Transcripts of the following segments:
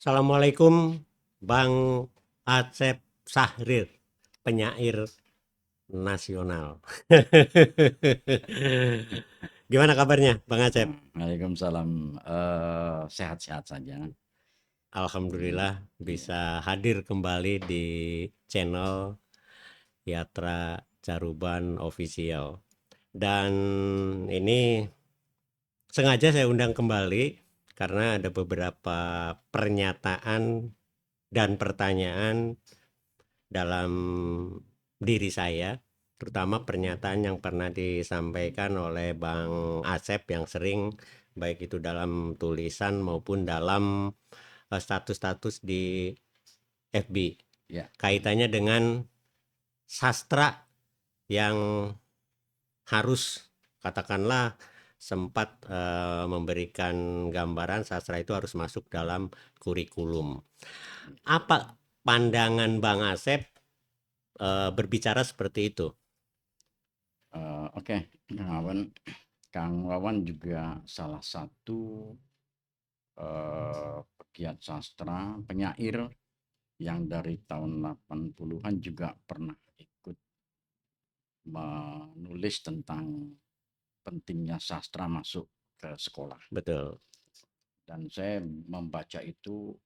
Assalamualaikum Bang Acep Sahrir, penyair nasional. Gimana kabarnya Bang Acep? Waalaikumsalam. Sehat-sehat saja. Alhamdulillah Iya. bisa hadir kembali di channel Yatra Caruban Official. Dan ini sengaja saya undang kembali karena ada beberapa pernyataan dan pertanyaan dalam diri saya, terutama pernyataan yang pernah disampaikan oleh Bang Asep yang sering baik itu dalam tulisan maupun dalam status-status di FB Ya. kaitannya dengan sastra yang harus katakanlah sempat memberikan gambaran sastra itu harus masuk dalam kurikulum. Apa pandangan Bang Asep berbicara seperti itu? Oke. Kang Wawan juga salah satu pegiat sastra, penyair yang dari tahun 80-an juga pernah ikut menulis tentang pentingnya sastra masuk ke sekolah. Betul. Dan saya membaca itu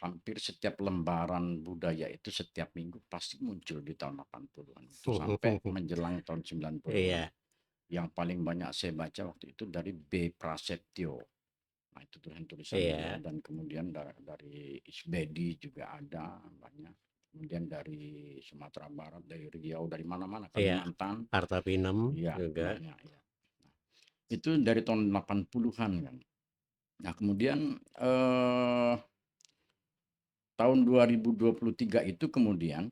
hampir setiap lembaran budaya itu setiap minggu pasti muncul di tahun 80-an itu sampai menjelang tahun 90-an. Iya, Yang paling banyak saya baca waktu itu dari B. Prasetyo. Nah, itu tulisan-tulisan beliau iya, dan kemudian dari Isbedi juga ada banyak. Kemudian dari Sumatera Barat, dari Riau, dari mana-mana, iya. Kalimantan, Harta Pinem ya juga. banyak ya. Itu dari tahun 80-an kan. Nah, kemudian tahun 2023 itu kemudian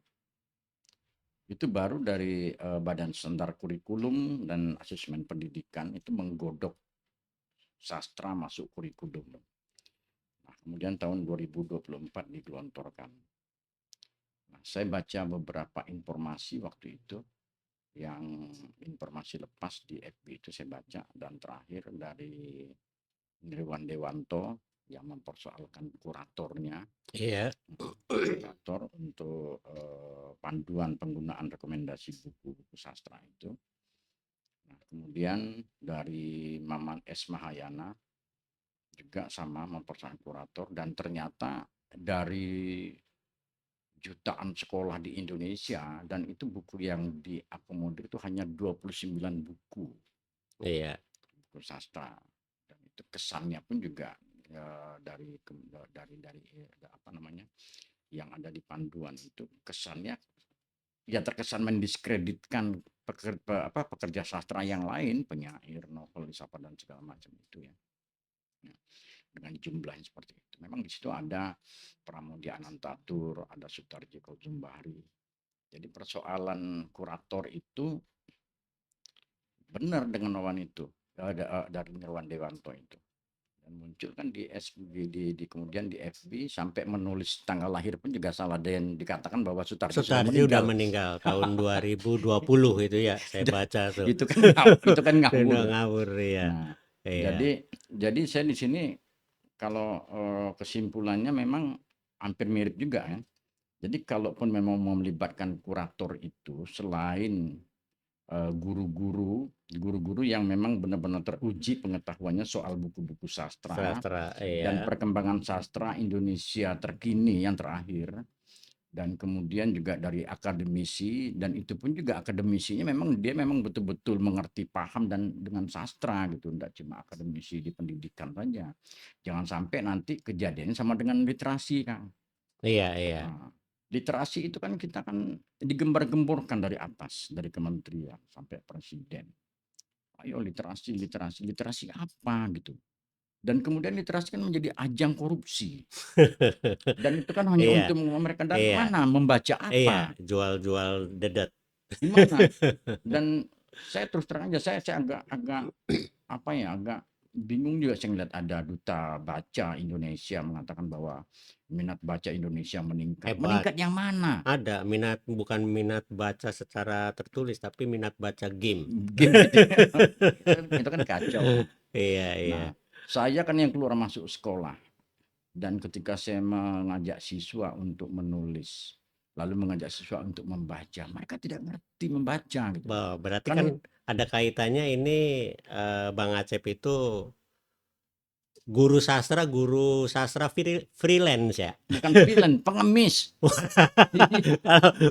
itu baru dari Badan Standar Kurikulum dan Asesmen Pendidikan itu menggodok sastra masuk kurikulum. Nah, kemudian tahun 2024 digelontorkan. Nah, saya baca beberapa informasi waktu itu, yang informasi lepas di FB itu saya baca, dan terakhir dari Nirwan Dewanto yang mempersoalkan kuratornya, Iya, kurator untuk panduan penggunaan rekomendasi buku-buku sastra itu. Nah, kemudian dari Maman S. Mahayana juga sama mempersoalkan kurator, dan ternyata dari jutaan sekolah di Indonesia, dan itu buku yang diakomodir itu hanya 29 buku, iya, buku sastra. Dan itu kesannya pun juga dari apa namanya yang ada di panduan itu, kesannya ya terkesan mendiskreditkan pekerja sastra yang lain, penyair, novelis apa dan segala macam itu ya. Ya, dengan jumlah yang seperti itu. Memang di situ ada Pramudia Anantatur, ada Sutarji Kauzumbahri. Jadi persoalan kurator itu benar dengan Wawan itu, dari Nirwan Dewanto itu. Dan muncul kan di SB, kemudian di FB sampai menulis tanggal lahir pun juga salah, dan dikatakan bahwa Sutarji sudah Sutarji udah meninggal. meninggal tahun 2020 itu ya, saya baca tuh. Itu kan Udah ngawur. ngawur ya. Nah, Iya, jadi saya di sini kalau kesimpulannya memang hampir mirip juga ya. Jadi kalaupun memang mau melibatkan kurator itu, selain guru-guru yang memang benar-benar teruji pengetahuannya soal buku-buku sastra sastra, iya, dan perkembangan sastra Indonesia terkini yang terakhir, dan kemudian juga dari akademisi, dan itu pun juga akademisinya memang dia memang betul-betul mengerti, paham dan dengan sastra gitu, tidak cuma akademisi di pendidikan saja. Jangan sampai nanti kejadian sama dengan literasi, Kang. iya, iya, Nah, literasi itu kan kita kan digembar-gemborkan dari atas, dari kementerian sampai presiden. Ayo literasi, literasi, literasi apa gitu. Dan kemudian literasi kan menjadi ajang korupsi. Dan itu kan hanya iya, untuk mereka, dan iya, mana membaca iya, apa, jual-jual dedet. gimana. Dan saya terus terang aja, saya agak apa ya, agak bingung juga saya ngeliat ada duta baca Indonesia mengatakan bahwa minat baca Indonesia meningkat. Hebat. Meningkat yang mana? Ada minat, bukan minat baca secara tertulis, tapi minat baca game. Game gitu ya. Itu kan kacau. Iya, iya, Nah, saya kan yang keluar masuk sekolah. Dan ketika saya mengajak siswa untuk menulis, lalu mengajak siswa untuk membaca, mereka tidak ngerti membaca gitu. Berarti Kan kan ada kaitannya ini, Bang Acep itu guru sastra freelance ya? bukan freelance, pengemis.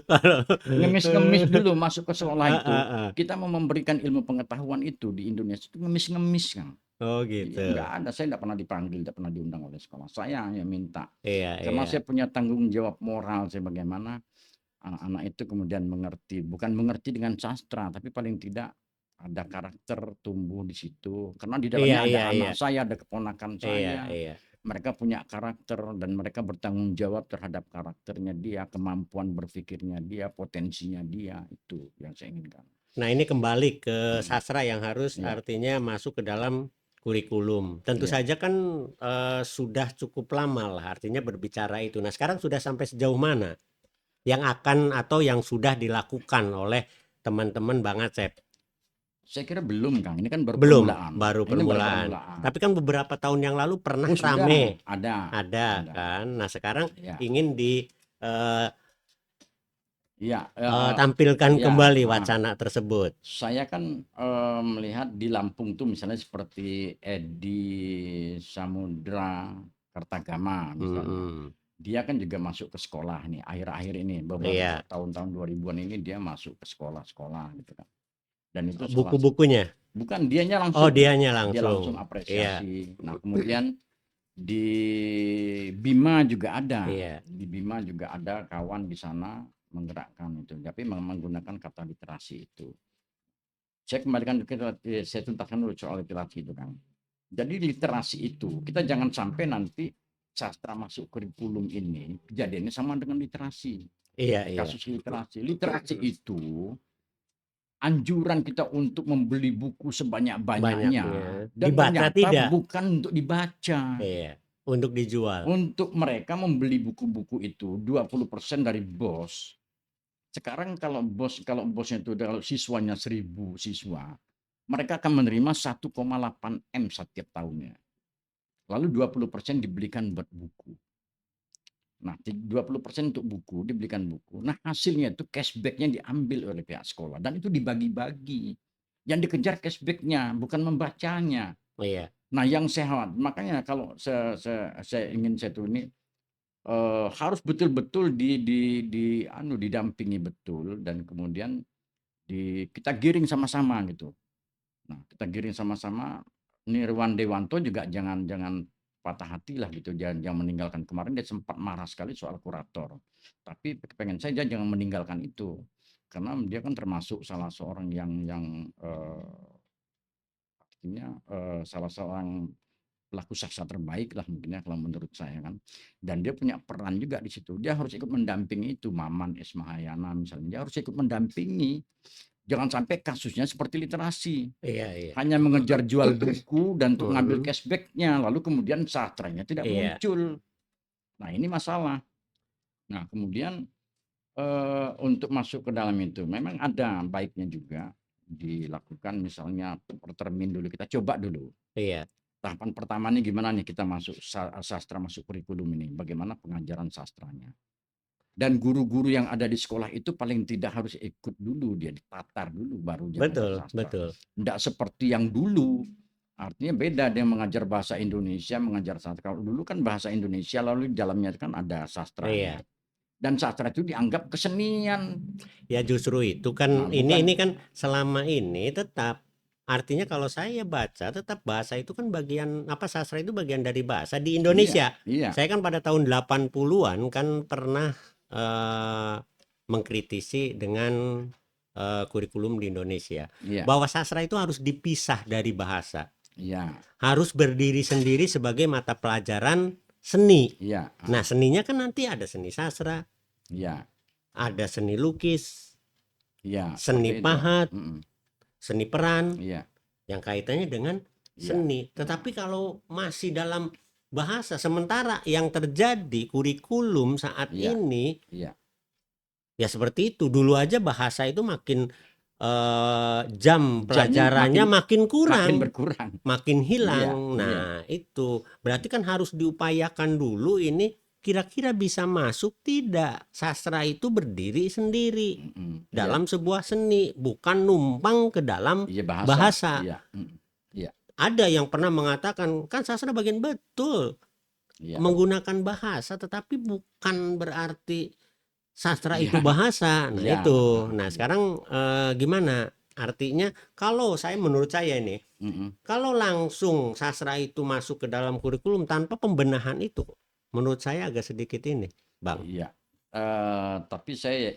Kalau Ngemis-ngemis dulu masuk ke sekolah itu. heeh. Kita mau memberikan ilmu pengetahuan itu di Indonesia itu ngemis-ngemis kan. Oh Iya, gitu. nggak ada. Saya nggak pernah dipanggil, nggak pernah diundang oleh sekolah. Saya yang minta. Iya Karena iya. saya punya tanggung jawab moral saya bagaimana anak-anak itu kemudian mengerti, bukan mengerti dengan sastra, tapi paling tidak ada karakter tumbuh di situ. Karena di Iya dalamnya ada iya iya. anak saya, ada keponakan Iya saya. iya. Mereka punya karakter dan mereka bertanggung jawab terhadap karakternya dia, kemampuan berpikirnya dia, potensinya dia. Itu yang saya inginkan. Nah, ini kembali ke sastra yang harus Iya, artinya masuk ke dalam kurikulum. Tentu iya. saja kan sudah cukup lama lah artinya berbicara itu. Nah, sekarang sudah sampai sejauh mana yang akan atau yang sudah dilakukan oleh teman-teman Bang Acep? Saya kira belum, Kang. Ini kan baru Belum, permulaan. baru Ini baru permulaan. permulaan. Tapi kan beberapa tahun yang lalu pernah Oh, sudah rame, ada, ada ada. kan. Nah, sekarang Ya, ingin eh, ya, tampilkan ya. kembali wacana tersebut. Saya kan melihat di Lampung tuh misalnya seperti Edi Samudra Kertagama misalnya. Mm-mm. Dia kan juga masuk ke sekolah nih akhir-akhir ini beberapa Iya, tahun-tahun 2000-an ini dia masuk ke sekolah-sekolah gitu kan. Dan itu buku-bukunya. bukan dianya Oh, langsung, dianya dia langsung langsung. Iya, apresiasi. Nah, kemudian di Bima juga ada. iya. Di Bima juga ada kawan di sana menggerakkan itu, tapi menggunakan kata literasi itu. Saya kembalikan ke saya tuntaskan dulu soal literasi itu kan. Jadi literasi itu kita jangan sampai nanti sastra masuk kurikulum ini kejadiannya sama dengan literasi. Iya, iya. Kasus literasi. Literasi itu anjuran kita untuk membeli buku sebanyak-banyaknya Banyaknya. dan Dibaca ternyata tidak? bukan untuk dibaca. Iya. Untuk dijual. Untuk mereka membeli buku-buku itu 20% dari bos. Sekarang kalau bosnya itu kalau siswanya 1.000 siswa, mereka akan menerima 1,8 M setiap tahunnya. Lalu 20% dibelikan buat buku. Nah, 20% untuk buku, dibelikan buku. Nah, hasilnya itu cashback-nya diambil oleh pihak sekolah dan itu dibagi-bagi. Yang dikejar cashback-nya, bukan membacanya. Iya. Nah, yang sehat, makanya kalau saya ingin tuh ini harus betul-betul didampingi betul dan kemudian kita giring sama-sama gitu. Nah, kita giring sama-sama. Nirwan Dewanto juga jangan jangan patah hati lah gitu, jangan meninggalkan. Kemarin dia sempat marah sekali soal kurator. Tapi pengen saja jangan meninggalkan itu. Karena dia kan termasuk salah seorang yang artinya salah seorang pelaku sastra terbaik lah mungkin ya kalau menurut saya kan. Dan dia punya peran juga di situ. Dia harus ikut mendampingi itu Maman Ismahayana misalnya. Dia harus ikut mendampingi. Jangan sampai kasusnya seperti literasi. Iya, iya. Hanya mengejar jual buku dan untuk ngambil Mm-mm. cashback-nya, lalu kemudian sastranya tidak Iya. muncul. Nah, ini masalah. Nah, kemudian untuk masuk ke dalam itu memang ada baiknya juga dilakukan misalnya termin dulu, kita coba dulu. Iya. Tahapan pertama nih gimana nih kita masuk sastra masuk kurikulum ini, bagaimana pengajaran sastranya. Dan guru-guru yang ada di sekolah itu paling tidak harus ikut dulu, dia ditatar dulu baru dia ngajar Betul, sastra. betul. Tidak seperti yang dulu. Artinya beda dia mengajar bahasa Indonesia, mengajar sastra. Kalau dulu kan bahasa Indonesia lalu di dalamnya kan ada sastranya. Iya. Dan sastra itu dianggap kesenian. Ya justru itu Nah, kan ini bukan ini kan selama ini tetap artinya kalau saya baca tetap bahasa itu kan bagian apa sastra itu bagian dari bahasa di iya, Indonesia. iya, Saya kan pada tahun 80-an kan pernah mengkritisi dengan kurikulum di Indonesia iya, bahwa sastra itu harus dipisah dari bahasa. iya, Harus berdiri sendiri sebagai mata pelajaran seni. iya, Nah, seninya kan nanti ada seni sastra, iya, ada seni lukis, iya, seni seperti itu. pahat, seni peran Iya, yang kaitannya dengan iya, seni. Tetapi kalau masih dalam bahasa, sementara yang terjadi kurikulum saat iya, ini iya, ya seperti itu. Dulu aja bahasa itu makin jam jamnya pelajarannya makin makin kurang, berkurang. makin Iya, hilang. iya. Nah, itu berarti kan harus diupayakan dulu ini kira-kira bisa masuk tidak. Sastra itu berdiri sendiri Iya, dalam sebuah seni, bukan numpang ke dalam iya bahasa. bahasa. Iya, iya, Ada yang pernah mengatakan, kan sastra bagian betul iya, menggunakan bahasa, tetapi bukan berarti sastra iya, itu bahasa. Nah, iya, itu. Nah, iya. sekarang gimana? Artinya kalau menurut saya ini, Mm-mm. kalau langsung sastra itu masuk ke dalam kurikulum tanpa pembenahan itu, menurut saya agak sedikit ini, Bang. Iya. Tapi saya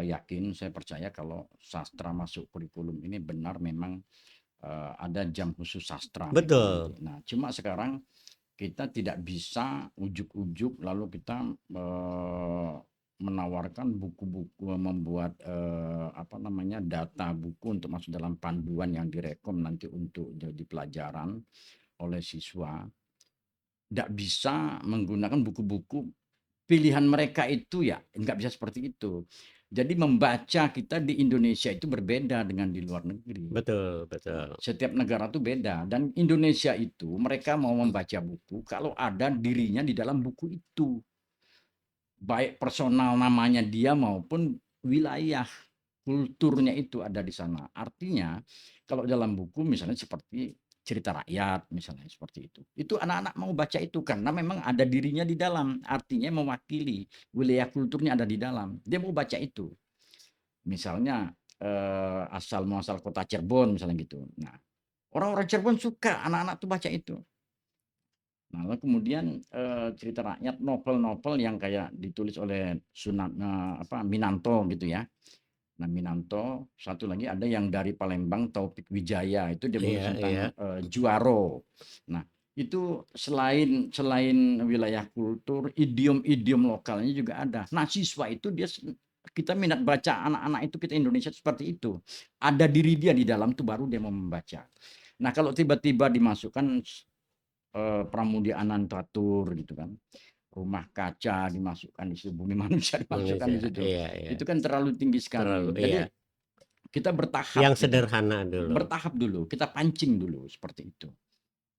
yakin, saya percaya kalau sastra masuk kurikulum ini benar memang ada jam khusus sastra memang nanti. Betul, Nah, cuma sekarang kita tidak bisa ujuk-ujuk lalu kita menawarkan buku-buku, membuat apa namanya data buku untuk masuk dalam panduan yang direkom nanti untuk jadi pelajaran oleh siswa. Tidak bisa menggunakan buku-buku pilihan mereka itu, ya nggak bisa seperti itu. Jadi membaca kita di Indonesia itu berbeda dengan di luar negeri. betul, Nah, betul. setiap negara itu beda, dan Indonesia itu mereka mau membaca buku kalau ada dirinya di dalam buku itu, baik personal namanya dia maupun wilayah kulturnya itu ada di sana. Artinya kalau dalam buku misalnya seperti cerita rakyat misalnya seperti itu anak-anak mau baca itu karena memang ada dirinya di dalam, artinya mewakili wilayah kulturnya ada di dalam, dia mau baca itu. Misalnya asal muasal kota Cirebon misalnya gitu. Nah, orang-orang Cirebon suka anak-anak tuh baca itu. Nah, lalu kemudian cerita rakyat, novel-novel yang kayak ditulis oleh Minanto gitu ya. Nah, Minanto, satu lagi ada yang dari Palembang, Taufik Wijaya, itu dia Iya, menulis iya. tentang Juaro. Nah, itu selain wilayah kultur, idiom-idiom lokalnya juga ada. Nah, siswa itu kita minat baca anak-anak itu, kita Indonesia seperti itu. Ada diri dia di dalam tuh baru dia mau membaca. Nah, kalau tiba-tiba dimasukkan Pramudia Anantatur gitu kan, Rumah Kaca dimasukkan di situ, Bumi Manusia dimasukkan Indonesia. di situ. Iya, iya. Itu kan terlalu tinggi Terlalu, sekali. iya. Jadi kita bertahap Yang gitu. sederhana dulu. Bertahap dulu, kita pancing dulu seperti itu.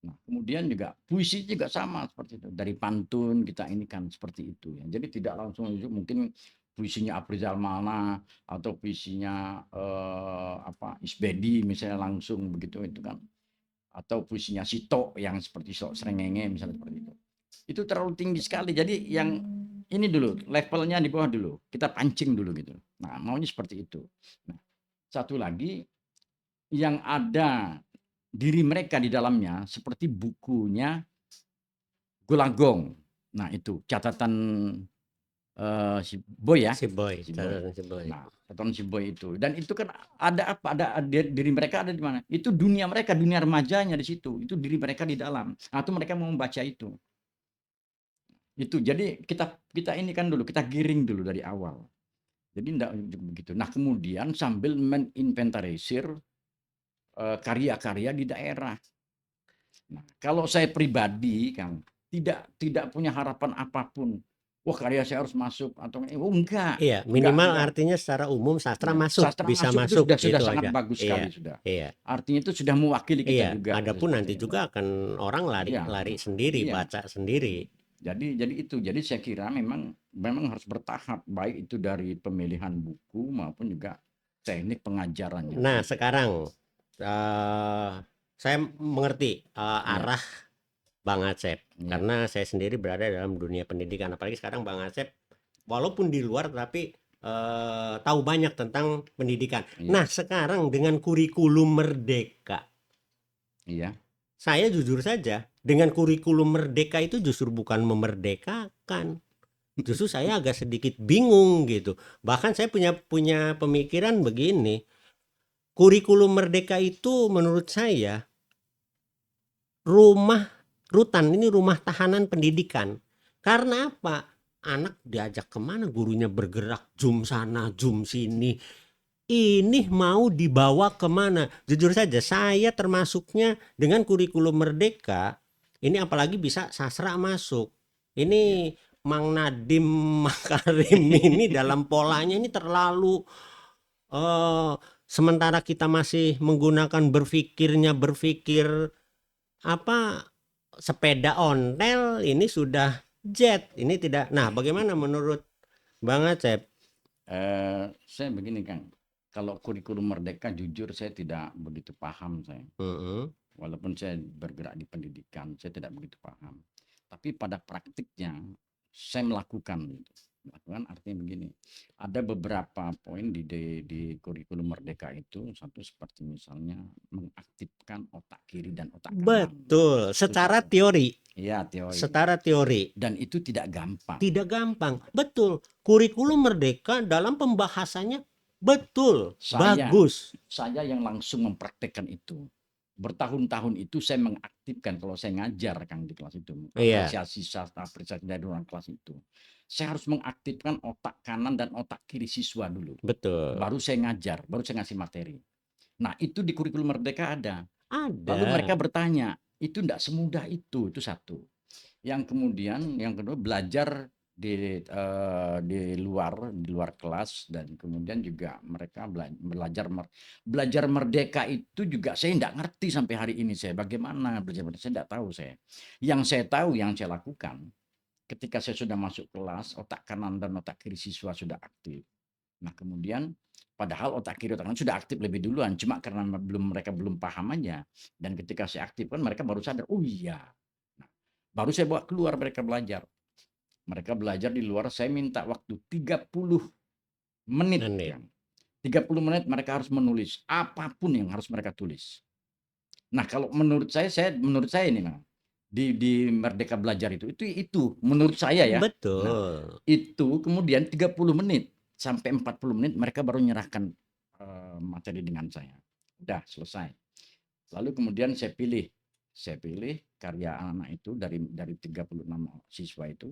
Nah, kemudian juga puisi juga sama seperti itu. Dari pantun kita ini kan seperti itu ya. Jadi tidak langsung mungkin puisinya Afrizal Malna atau puisinya Isbedi misalnya langsung begitu itu kan. Atau puisinya Sito yang seperti Sok Srengenge misalnya seperti itu. Itu terlalu tinggi sekali. Jadi yang ini dulu, levelnya di bawah dulu. Kita pancing dulu gitu. Nah, maunya seperti itu. Nah, satu lagi yang ada diri mereka di dalamnya seperti bukunya Golagong. Nah, itu catatan si Boy ya, Si Boy, si Boy. catatan si Boy. Nah, catatan si Boy itu. Dan itu kan ada apa? Ada diri mereka ada di mana? Itu dunia mereka, dunia remajanya di situ. Itu diri mereka di dalam. Nah, itu mereka mau membaca itu. Itu jadi kita ini kan dulu, kita giring dulu dari awal. Jadi enggak begitu. Nah, kemudian sambil meninventarisir karya-karya di daerah. Nah, kalau saya pribadi Kang tidak punya harapan apapun. Wah, karya saya harus masuk atau enggak. Iya, minimal artinya secara umum sastra Ya, masuk, sastra bisa masuk itu masuk sudah gitu sangat aja. bagus Iya, sekali sudah. iya, Artinya itu sudah mewakili kita iya. juga Adapun seperti nanti itu. juga akan orang Iya, lari sendiri, iya. baca sendiri. Jadi itu. Jadi saya kira memang harus bertahap, baik itu dari pemilihan buku maupun juga teknik pengajarannya. Nah, Gitu. sekarang saya mengerti Iya, arah Bang Acep, iya, karena saya sendiri berada dalam dunia pendidikan. Apalagi sekarang Bang Acep, walaupun di luar tapi tahu banyak tentang pendidikan. iya, Nah, sekarang dengan kurikulum merdeka, iya, saya jujur saja, dengan kurikulum merdeka itu justru bukan memerdekakan. Justru saya agak sedikit bingung gitu. Bahkan saya punya pemikiran begini, kurikulum merdeka itu menurut saya rumah rutan, ini rumah tahanan pendidikan. Karena apa? Anak diajak kemana, gurunya bergerak, zoom sana, zoom sini. Ini mau dibawa kemana? Jujur saja, saya termasuknya dengan kurikulum merdeka. Ini apalagi bisa sastra masuk. iya. Ini Mang Nadiem Makarim ini dalam polanya ini terlalu eh, sementara kita masih menggunakan berpikir apa sepeda ontel, ini sudah jet, ini tidak. Nah, bagaimana menurut Bang Acep? Saya begini Kang, kalau kurikulum merdeka jujur saya tidak begitu paham saya. Mm-mm. Walaupun saya bergerak di pendidikan, saya tidak begitu paham. Tapi pada praktiknya saya melakukan gitu. Melakukan artinya begini. Ada beberapa poin di kurikulum merdeka itu, satu seperti misalnya mengaktifkan otak kiri dan otak kanan. Betul, Itu secara satu. teori, Iya, teori. secara teori. Dan itu tidak gampang. Tidak gampang, betul. Kurikulum merdeka dalam pembahasannya betul, Saya bagus. saya yang langsung mempraktekkan itu. Bertahun-tahun itu saya mengaktifkan kalau saya ngajar Kang di kelas itu. Iya, Apresiasi dari orang kelas itu. Saya harus mengaktifkan otak kanan dan otak kiri siswa dulu. betul. Baru saya ngajar, baru saya ngasih materi. Nah, itu di kurikulum merdeka ada. Lalu mereka Ada. bertanya, itu tidak semudah itu satu. Yang kemudian yang kedua belajar di luar kelas, dan kemudian juga mereka belajar merdeka itu juga saya tidak ngerti sampai hari ini, saya bagaimana belajar merdeka saya tidak tahu. Yang saya tahu, yang saya lakukan ketika saya sudah masuk kelas, otak kanan dan otak kiri siswa sudah aktif. Nah kemudian padahal otak kiri otak kanan sudah aktif lebih duluan, cuma karena mereka belum paham aja. Dan ketika saya aktifkan mereka baru sadar, oh iya. Nah, baru saya bawa keluar mereka belajar. Mereka belajar di luar, saya minta waktu 30 menit. Menit. 30 menit mereka harus menulis apapun yang harus mereka tulis. Nah, kalau menurut saya ini Bang, di Merdeka Belajar itu menurut saya ya. Betul. Nah, itu kemudian 30 menit sampai 40 menit mereka baru menyerahkan materi dengan saya. Udah selesai. Lalu kemudian saya pilih karya anak-anak itu dari 36 siswa itu.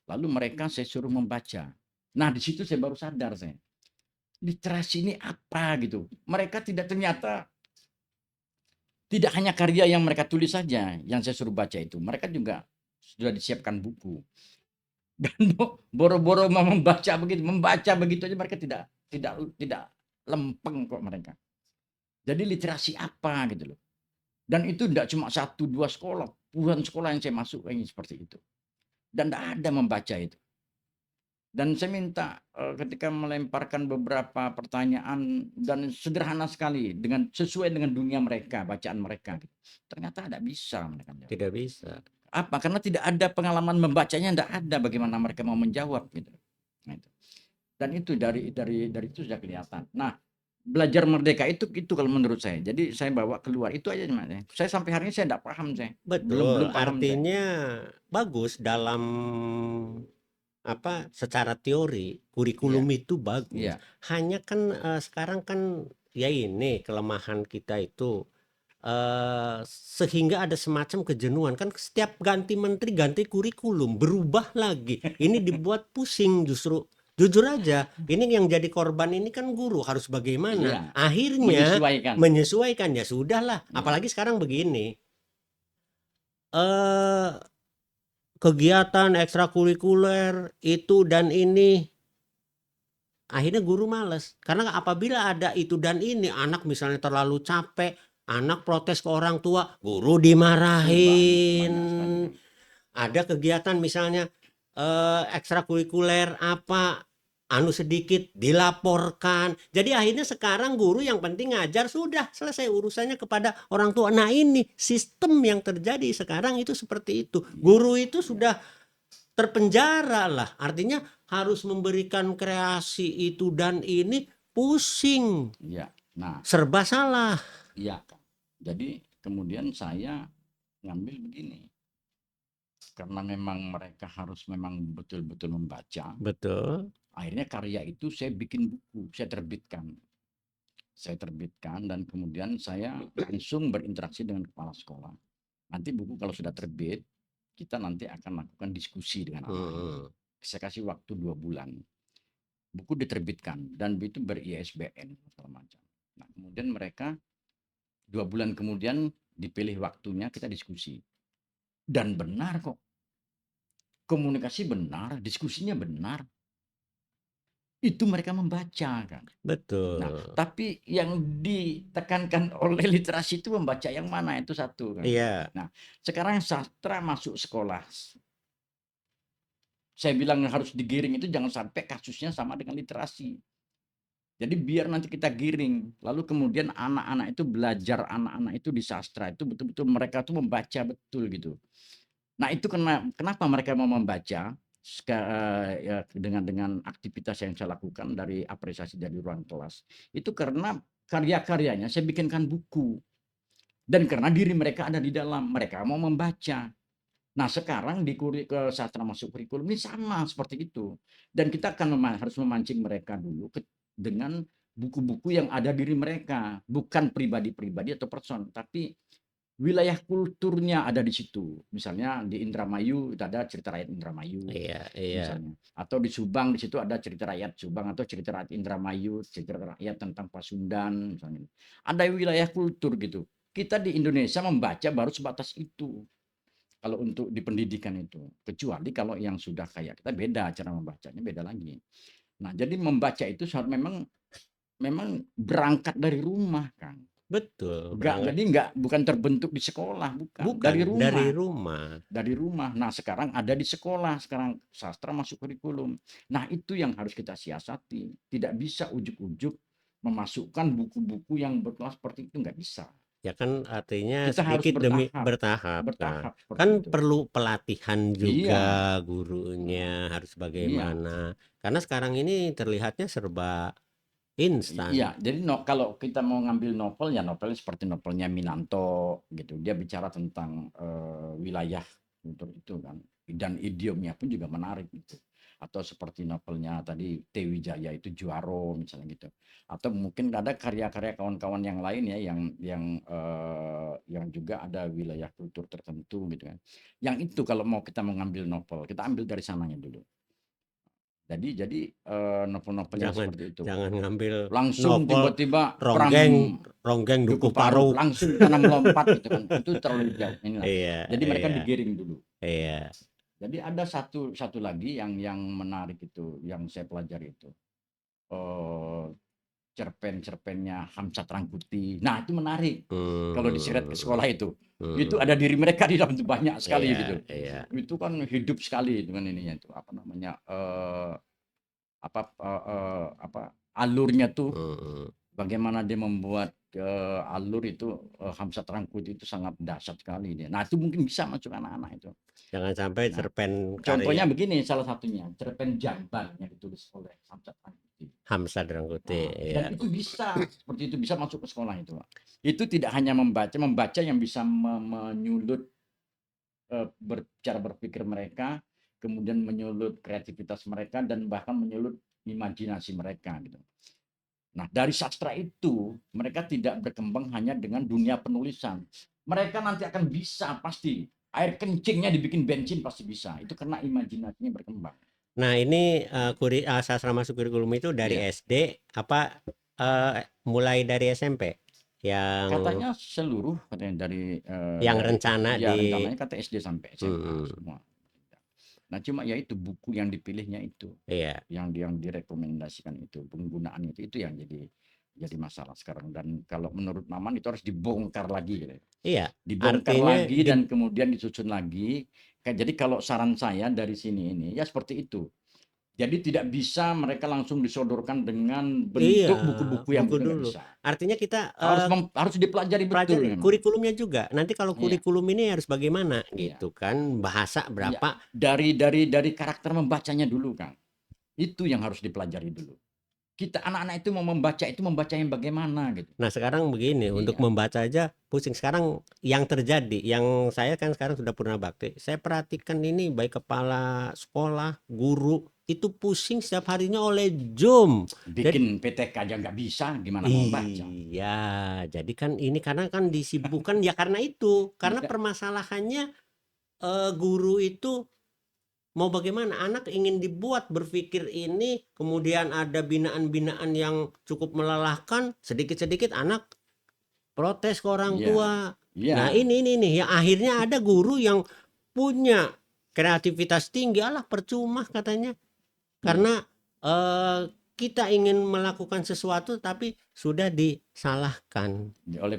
Lalu mereka saya suruh membaca. Nah, di situ saya baru sadar literasi ini apa gitu. Mereka ternyata tidak hanya karya yang mereka tulis saja yang saya suruh baca itu. Mereka juga sudah disiapkan buku. Dan boro-boro membaca begitu aja mereka tidak lempeng kok mereka. Jadi literasi apa gitu loh. Dan itu tidak cuma 1-2 sekolah, puluhan sekolah yang saya masuk ini seperti itu. Dan tidak ada membaca itu. Dan saya minta ketika melemparkan beberapa pertanyaan dan sederhana sekali sesuai dengan dunia mereka, bacaan mereka. Ternyata tidak bisa mereka menjawab. Tidak bisa. Apa? Karena tidak ada pengalaman membacanya, tidak ada bagaimana mereka mau menjawab gitu. Nah, itu. Dan itu dari itu sudah kelihatan. Nah, belajar merdeka itu kalau menurut saya. Jadi saya bawa keluar itu aja Mas. Saya sampai hari ini saya tidak paham saya. Betul, Belum paham saya. artinya bagus dalam secara teori kurikulum itu bagus. Iya. Hanya kan sekarang kan ya ini kelemahan kita itu sehingga ada semacam kejenuhan kan, setiap ganti menteri ganti kurikulum berubah lagi. Ini dibuat pusing justru. Jujur aja, ini yang jadi korban ini kan guru, harus bagaimana? Iya. Akhirnya Menyesuaikan. menyesuaikan ya sudahlah. Iya. Apalagi sekarang begini. Kegiatan ekstrakurikuler itu dan ini, akhirnya guru males karena apabila ada itu dan ini, anak misalnya terlalu capek, anak protes ke orang tua, guru dimarahin. Banyak. Ada kegiatan misalnya ekstrakurikuler sedikit dilaporkan. Jadi akhirnya sekarang guru yang penting ngajar, sudah selesai urusannya kepada orang tua. Nah, ini sistem yang terjadi sekarang itu seperti itu. Guru itu sudah terpenjara lah. Artinya harus memberikan kreasi itu dan ini, pusing. Iya. Nah, serba salah. Iya. Jadi kemudian saya ngambil begini. Karena memang mereka harus memang betul-betul membaca. Betul. Akhirnya karya itu saya bikin buku, saya terbitkan. Dan kemudian saya langsung berinteraksi dengan kepala sekolah. Nanti buku kalau sudah terbit, kita nanti akan lakukan diskusi dengan anak. Saya kasih waktu 2 bulan. Buku diterbitkan dan itu ber-ISBN segala macam. Nah, kemudian mereka 2 bulan kemudian dipilih waktunya, kita diskusi. Dan benar kok. Komunikasi benar, diskusinya benar. itu mereka membaca kan. Nah, Betul. tapi yang ditekankan oleh literasi itu membaca yang mana, itu satu kan. Iya, Nah, sekarang sastra masuk sekolah. Saya bilang harus digiring itu jangan sampai kasusnya sama dengan literasi. Jadi biar nanti kita giring, lalu kemudian anak-anak itu belajar, anak-anak itu di sastra itu betul-betul mereka tuh membaca betul gitu. Nah itu kenapa mereka mau membaca ya, dengan aktivitas yang saya lakukan dari apresiasi dari ruang kelas itu karena karya-karyanya saya bikinkan buku dan karena diri mereka ada di dalam, mereka mau membaca. Nah sekarang ke sastra masuk kurikulum ini sama seperti itu, dan kita akan harus memancing mereka dulu dengan buku-buku yang ada diri mereka, bukan pribadi-pribadi atau person, tapi wilayah kulturnya ada di situ. Misalnya di Indramayu itu ada cerita rakyat Indramayu iya, iya. misalnya, atau di Subang di situ ada cerita rakyat Subang atau cerita rakyat Indramayu, cerita rakyat tentang Pasundan misalnya. Ada wilayah kultur gitu. Kita di Indonesia membaca baru sebatas itu. Kalau untuk di pendidikan itu, kecuali kalau yang sudah kayak kita beda cara membacanya, beda lagi. Nah, jadi membaca itu memang memang berangkat dari rumah, Kang. Betul, Enggak, berangkat jadi enggak, bukan terbentuk di sekolah, bukan. bukan, Dari dari rumah. rumah. Dari rumah. Nah, sekarang ada di sekolah, sekarang sastra masuk kurikulum. Nah, itu yang harus kita siasati. Tidak bisa ujuk-ujuk memasukkan buku-buku yang berkelas seperti itu, enggak bisa. Ya kan artinya Kita harus sedikit demi bertahap, bertahap kan. bertahap seperti Kan itu. perlu pelatihan Iya, juga gurunya harus iya. bagaimana. Karena sekarang ini terlihatnya serba instan. Iya, jadi kalau kita mau ngambil novel, ya novel seperti novelnya Minanto gitu. Dia bicara tentang wilayah untuk itu kan, dan idiomnya pun juga menarik gitu. Atau seperti novelnya tadi T. Wijaya itu Juaro misalnya gitu. Atau mungkin ada karya-karya kawan-kawan yang lain ya yang juga ada wilayah kultur tertentu gitu kan. Yang itu kalau mau kita mengambil novel, kita ambil dari sananya dulu. Jadi novel-novel yang Jangan seperti itu. jangan ngambil Langsung novel tiba-tiba perang ronggeng ronggeng Duku dukuh Paru, paru. langsung tanam melompat gitu kan, itu terlalu jauh inilah. Iya, Jadi mereka iya, digiring dulu. iya. Jadi ada satu lagi yang menarik itu, yang saya pelajari itu, cerpen-cerpennya Hamzat Rangkuti. Nah itu menarik, kalau diseret ke Hmm, sekolah itu. Itu hmm. ada diri mereka di dalam itu banyak sekali Iya, gitu. iya. Itu kan hidup sekali dengan ininya itu, apa namanya, apa, alurnya tuh. Hmm. Bagaimana dia membuat alur itu, Hamzat Rangkuti itu sangat dahsyat sekali dia. Nah, itu mungkin bisa masuk anak-anak itu. Jangan sampai Nah, cerpen karya contohnya begini salah satunya, cerpen Jamban yang ditulis oleh Hamzat Rangkuti. Hamzah Rangkuti. Nah, Iya. dan itu bisa, seperti itu bisa masuk ke sekolah itu, Pak. Itu tidak hanya membaca yang bisa menyulut cara berpikir mereka, kemudian menyulut kreativitas mereka dan bahkan menyulut imajinasi mereka gitu. Nah, dari sastra itu mereka tidak berkembang hanya dengan dunia penulisan. Mereka nanti akan bisa pasti air kencingnya dibikin bensin pasti bisa. Itu karena imajinasinya berkembang. Nah, ini sastra masuk kurikulum itu dari Iya. SD apa mulai dari SMP yang Katanya seluruh katanya yang dari rencana ya di rencananya kata SD sampai SMA hmm, semua. Nah, cuma ya itu buku yang dipilihnya itu, iya. yang direkomendasikan itu, penggunaannya itu yang jadi masalah sekarang. Dan kalau menurut Maman itu harus dibongkar lagi gitu. Iya. Dibongkar Artinya lagi dan kemudian disusun lagi. Jadi kalau saran saya dari sini ini ya seperti itu. Jadi tidak bisa mereka langsung disodorkan dengan iya, bentuk buku-buku yang buku itu nggak dulu. bisa. Artinya kita Harus dipelajari betul pelajari memang. kurikulumnya juga. Nanti kalau Iya, kurikulum ini harus bagaimana iya, gitu kan, bahasa iya. berapa. Dari karakter membacanya dulu, Kang. Itu yang harus dipelajari dulu. Kita anak-anak itu mau membaca itu membaca yang bagaimana gitu. Nah, sekarang begini, untuk Iya, membaca aja pusing. Sekarang yang terjadi, yang saya kan sekarang sudah purna bakti. Saya perhatikan ini baik kepala sekolah, guru itu pusing setiap harinya oleh Zoom. Jadi bikin PTK aja nggak bisa, gimana mau membaca? iya, jadi kan ini karena kan disibukkan ya karena itu, karena Iya, permasalahannya guru itu mau bagaimana anak ingin dibuat berpikir ini, kemudian ada binaan-binaan yang cukup melelahkan, sedikit-sedikit anak protes ke orang iya, tua. iya, Nah, ini nih yang akhirnya ada guru yang punya kreativitas tinggi, alah percuma katanya. iya. Karena eh, kita ingin melakukan sesuatu tapi sudah disalahkan oleh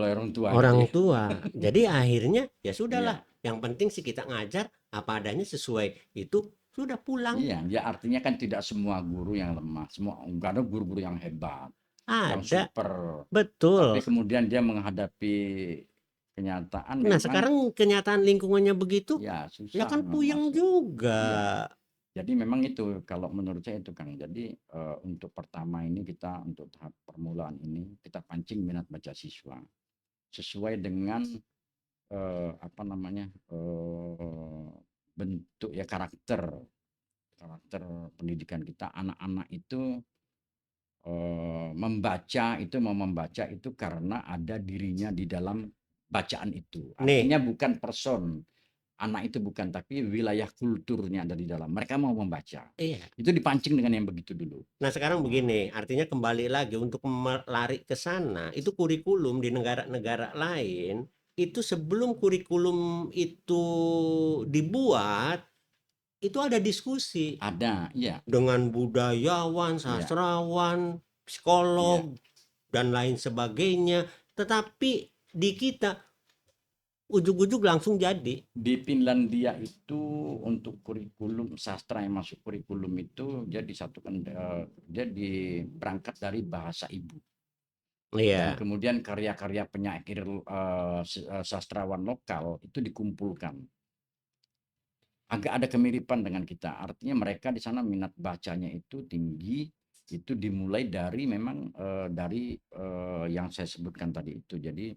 orang tua gitu orang ya. tua. Jadi akhirnya ya sudahlah, Iya. yang penting sih kita ngajar apa adanya sesuai itu, sudah pulang. Iya, ya artinya kan tidak semua guru yang lemah, semua enggak ada guru-guru yang hebat, yang Ada, super. Tapi betul. kemudian dia menghadapi kenyataan Nah, memang sekarang kenyataan lingkungannya begitu, ya ya susah kan puyeng masuk. juga. Iya. Jadi memang itu kalau menurut saya itu Kang. Jadi untuk pertama ini kita untuk tahap permulaan ini kita pancing minat baca siswa sesuai dengan apa namanya bentuk ya karakter pendidikan kita. Anak-anak itu mau membaca itu karena ada dirinya di dalam bacaan itu. Nih, Artinya bukan person, anak itu bukan, tapi wilayah kulturnya ada di dalam. Mereka mau membaca. iya. Itu dipancing dengan yang begitu dulu. Nah, sekarang Nah, begini, artinya kembali lagi untuk lari ke sana, itu kurikulum di negara-negara lain, itu sebelum kurikulum itu dibuat, itu ada diskusi ada, iya, dengan budayawan, iya, sastrawan, iya. psikolog, dan lain sebagainya. Tetapi di kita ujug-ujug langsung jadi. Di Finlandia itu untuk kurikulum sastra yang masuk kurikulum itu dia disatukan, dia berangkat dari bahasa ibu. Dan Iya, kemudian karya-karya penyair sastrawan lokal itu dikumpulkan. Agak ada kemiripan dengan kita. Artinya mereka di sana minat bacanya itu tinggi. Itu dimulai dari memang dari yang saya sebutkan tadi itu. Jadi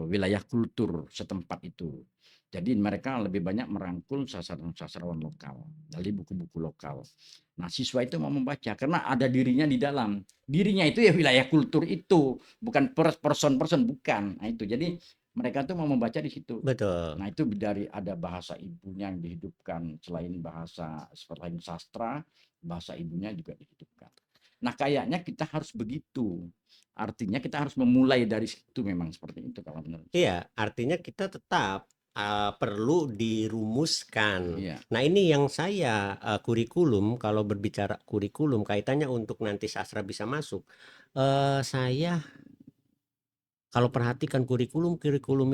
wilayah kultur setempat itu. Jadi mereka lebih banyak merangkul sastrawan lokal dari buku-buku lokal. Nah, siswa itu mau membaca karena ada dirinya di dalam. Dirinya itu ya wilayah kultur itu, bukan person-person, bukan. Nah, itu. Jadi mereka tuh mau membaca di situ. betul. Nah, itu dari ada bahasa ibunya yang dihidupkan, selain sastra, bahasa ibunya juga dihidupkan. Nah, kayaknya kita harus begitu. Artinya kita harus memulai dari situ, memang seperti itu kalau menurut saya. Iya, artinya kita tetap perlu dirumuskan. Iya, Nah, ini yang saya kurikulum, kalau berbicara kurikulum kaitannya untuk nanti sastra bisa masuk. Saya kalau perhatikan kurikulum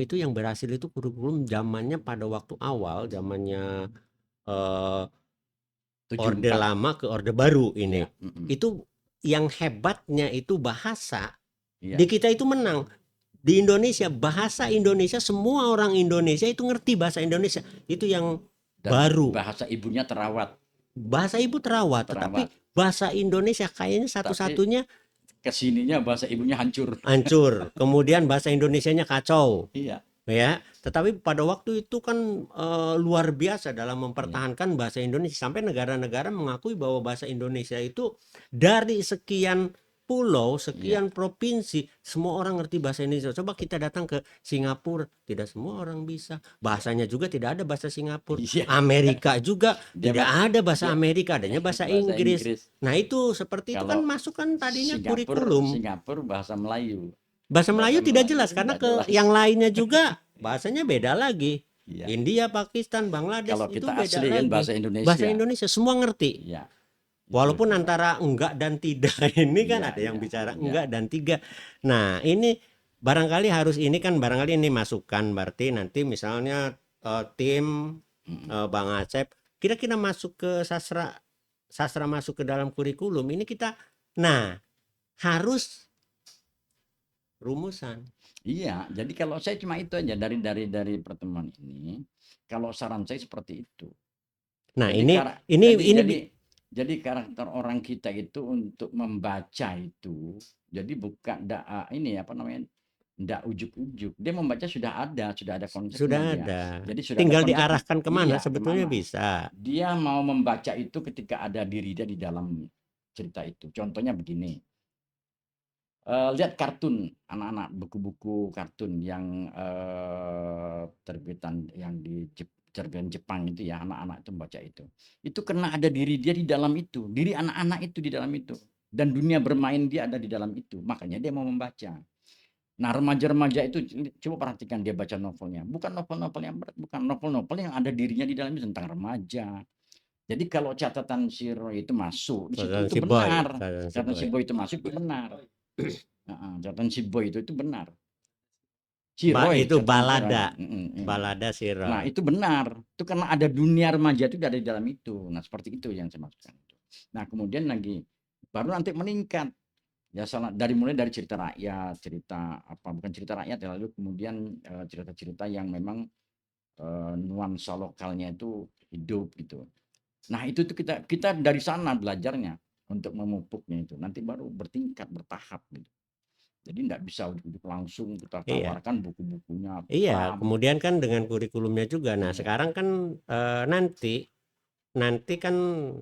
itu yang berhasil itu kurikulum zamannya pada waktu awal, zamannya eh, Orde 74. Lama ke Orde Baru ini. Iya, Itu yang hebatnya itu bahasa. iya. Di kita itu menang. Di Indonesia, bahasa Indonesia, semua orang Indonesia itu ngerti bahasa Indonesia. Itu yang Dan baru. bahasa ibunya terawat, Bahasa ibu terawat, tetapi terawat. bahasa Indonesia kayaknya Tapi satu-satunya kesininya bahasa ibunya hancur. hancur. Kemudian bahasa Indonesianya kacau. Iya, Ya, tetapi pada waktu itu kan luar biasa dalam iya, mempertahankan bahasa Indonesia, sampai negara-negara mengakui bahwa bahasa Indonesia itu dari sekian pulau, iya. sekian provinsi, semua orang ngerti bahasa Indonesia. Coba kita datang ke Singapura, tidak semua orang bisa. Bahasanya juga tidak ada bahasa Singapura. Iya, Amerika juga dia tidak ada bahasa dia Amerika, adanya bahasa bahasa Inggris. Inggris. Nah, itu seperti itu kan Kalau masuk kan tadinya Singapura, kurikulum. Singapura bahasa Melayu. Bahasa Bahasa Melayu tidak Melayu jelas karena nggak ke jelas. yang lainnya juga bahasanya beda lagi. Iya. India, Pakistan, Bangladesh Kalau itu kita beda asli kan lagi. bahasa Bahasa Indonesia. Indonesia semua ngerti. Iya. Itu Walaupun hebat. antara enggak dan tidak ini kan Iya, ada yang iya, bicara iya. enggak dan tiga. Nah, ini barangkali harus ini kan barangkali ini masukan, berarti nanti misalnya tim Bang Acep kira-kira masuk ke sastra, sastra masuk ke dalam kurikulum ini kita, nah, harus rumusan. Iya, jadi kalau saya cuma itu aja dari pertemuan ini. Kalau saran saya seperti itu. Nah, Jadi ini kar- ini jadi ini jadi jadi karakter orang kita itu untuk membaca itu, jadi bukan ini apa namanya, ndak ujuk-ujuk. Dia membaca sudah ada konsepnya sudah dia. ada. Jadi sudah ada Tinggal konsepnya. diarahkan kemana Iya, sebetulnya kemana? bisa. Dia mau membaca itu ketika ada diri dia di dalam cerita itu. Contohnya begini. Lihat kartun anak-anak, buku-buku kartun yang terbitan yang terbitan Jepang itu ya, anak-anak itu membaca itu karena ada diri dia di dalam itu, diri anak-anak itu di dalam itu, dan dunia bermain dia ada di dalam itu, makanya dia mau membaca. Nah, remaja-remaja itu coba perhatikan dia baca novelnya, bukan novel-novel yang berat, bukan novel-novel yang ada dirinya di dalam itu, tentang remaja, Jadi kalau catatan si Roy itu masuk, di situ catatan itu si boy, benar. catatan si Catatan si boy. Boy itu masuk itu benar. Heeh, catatan si Boy itu benar. Si Roy, Itu catatan si Roy. balada, Iya. balada si Nah, Roy. itu benar. Itu karena ada dunia remaja itu ada di dalam itu. Nah, seperti itu yang saya maksudkan. Nah, kemudian lagi baru nanti meningkat. Ya salah mulai dari cerita rakyat, cerita apa bukan cerita rakyat ya, lalu kemudian cerita-cerita yang memang nuansa lokalnya itu hidup gitu. Nah, itu tuh kita kita dari sana belajarnya untuk memupuknya itu. Nanti baru bertingkat, bertahap gitu. Jadi enggak bisa ujuk-ujuk langsung kita Iya. tawarkan buku-bukunya Iya, pram. kemudian kan dengan kurikulumnya juga. Nah, Iya. sekarang kan nanti kan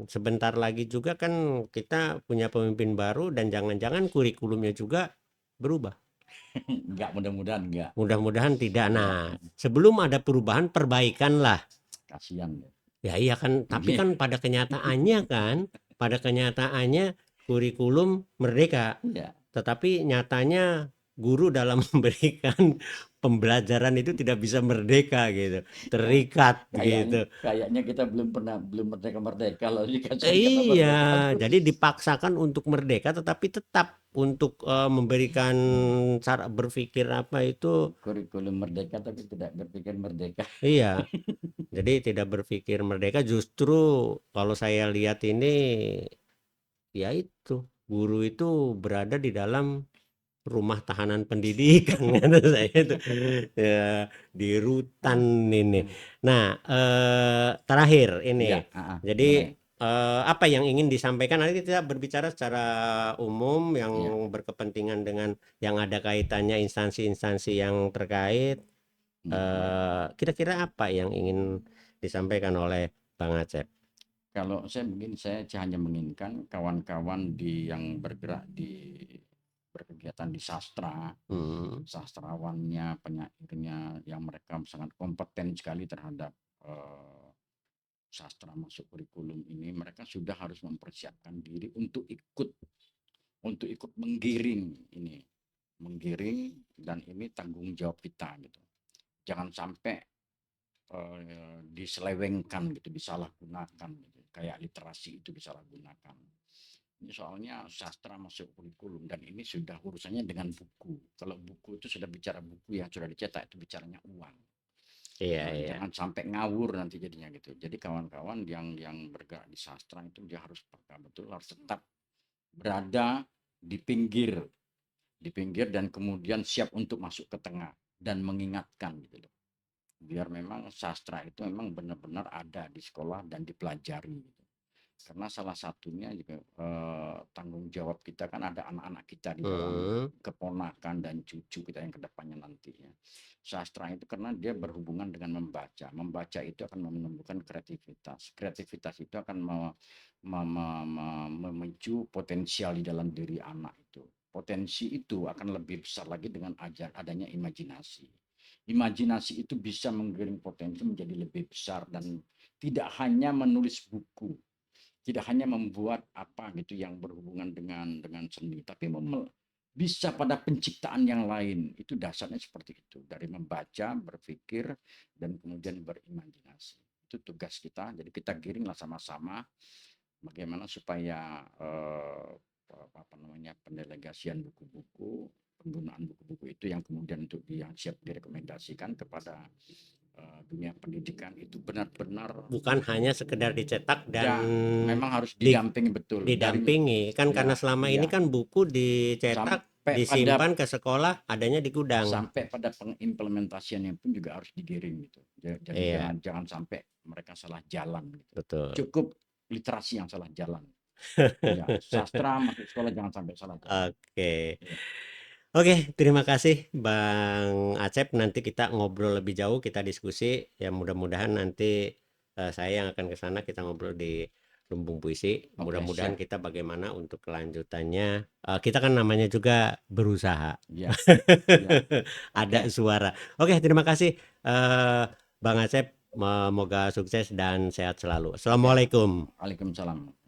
sebentar lagi juga kan kita punya pemimpin baru dan jangan-jangan kurikulumnya juga berubah. Enggak, mudah-mudahan enggak. Mudah-mudahan tidak. Enggak. Nah, sebelum ada perubahan, perbaikan lah. Kasihan ya. Ya iya kan, tapi Iya. kan pada kenyataannya kurikulum merdeka. Iya. Tetapi nyatanya guru dalam memberikan pembelajaran itu tidak bisa merdeka gitu, Kayak- terikat Kayaknya gitu. kayaknya kita belum merdeka-merdeka lalu dikasih kata Iya, merdeka jadi terus. dipaksakan untuk merdeka tetapi tetap untuk memberikan cara berpikir apa itu. Kurikulum merdeka tapi tidak berpikir merdeka. Iya, jadi tidak berpikir merdeka, justru kalau saya lihat ini ya itu guru itu berada di dalam rumah tahanan pendidikan kata saya itu ya, di rutan ini. Nah, terakhir ini, Iya, jadi gimana ya? apa yang ingin disampaikan, nanti kita berbicara secara umum yang Iya. berkepentingan dengan yang ada kaitannya instansi-instansi yang terkait. Kira-kira apa yang ingin disampaikan oleh Bang Acep? Kalau saya mungkin saya hanya menginginkan kawan-kawan yang bergerak di berkegiatan di sastra, Hmm, sastrawannya, penyairnya, yang mereka sangat kompeten sekali terhadap sastra masuk kurikulum ini, mereka sudah harus mempersiapkan diri untuk ikut menggiring ini, menggiring, dan ini tanggung jawab kita gitu. Jangan sampai diselewengkan gitu, disalahgunakan gitu. Kayak literasi itu disalahgunakan. Ini soalnya sastra masuk kurikulum dan ini sudah urusannya dengan buku. Kalau buku itu sudah bicara buku yang sudah dicetak itu bicaranya uang. iya iya. Jangan sampai ngawur nanti jadinya gitu. Jadi kawan-kawan yang bergerak di sastra itu dia harus peka betul, harus tetap berada di pinggir dan kemudian siap untuk masuk ke tengah dan mengingatkan gitu loh. Biar memang sastra itu memang benar-benar ada di sekolah dan dipelajari gitu. Karena salah satunya juga tanggung jawab kita kan ada anak-anak kita di dalamnya, Hmm, keponakan dan cucu kita yang kedepannya nantinya. Sastra itu karena dia berhubungan dengan membaca. Membaca itu akan menumbuhkan kreativitas. Kreativitas itu akan memicu potensial di dalam diri anak itu. Potensi itu akan lebih besar lagi dengan adanya imajinasi. Imajinasi itu bisa menggiring potensi menjadi lebih besar dan tidak hanya menulis buku, tidak hanya membuat apa gitu yang berhubungan dengan seni, tapi bisa pada penciptaan yang lain. Itu dasarnya seperti itu, dari membaca, berpikir, dan kemudian berimajinasi. Itu tugas kita, jadi kita giringlah sama-sama bagaimana supaya apa namanya pendelegasian buku-buku, penggunaan buku-buku itu yang kemudian untuk yang siap direkomendasikan kepada dunia pendidikan itu benar-benar bukan hanya sekedar dicetak dan ya memang harus di- didampingi betul dari didampingi kan, karena ya selama ini iya kan buku dicetak, sampai pada disimpan ke sekolah, adanya di gudang. pengimplementasiannya pun juga harus digiring gitu. Jadi Iya, jangan sampai mereka salah jalan gitu. betul. Cukup literasi yang salah jalan. Ya, sastra masuk sekolah jangan sampai salah jalan. Oke. Ya, Oke, terima kasih Bang Acep. Nanti kita ngobrol lebih jauh, kita diskusi. Ya mudah-mudahan nanti saya yang akan ke sana, kita ngobrol di Lumbung Puisi. oke, Mudah-mudahan siap. kita bagaimana untuk kelanjutannya. Kita kan namanya juga berusaha. Ya, ya. Ada Oke. suara. Oke, terima kasih Bang Acep. Semoga sukses dan sehat selalu. Oke. Assalamualaikum. Waalaikumsalam.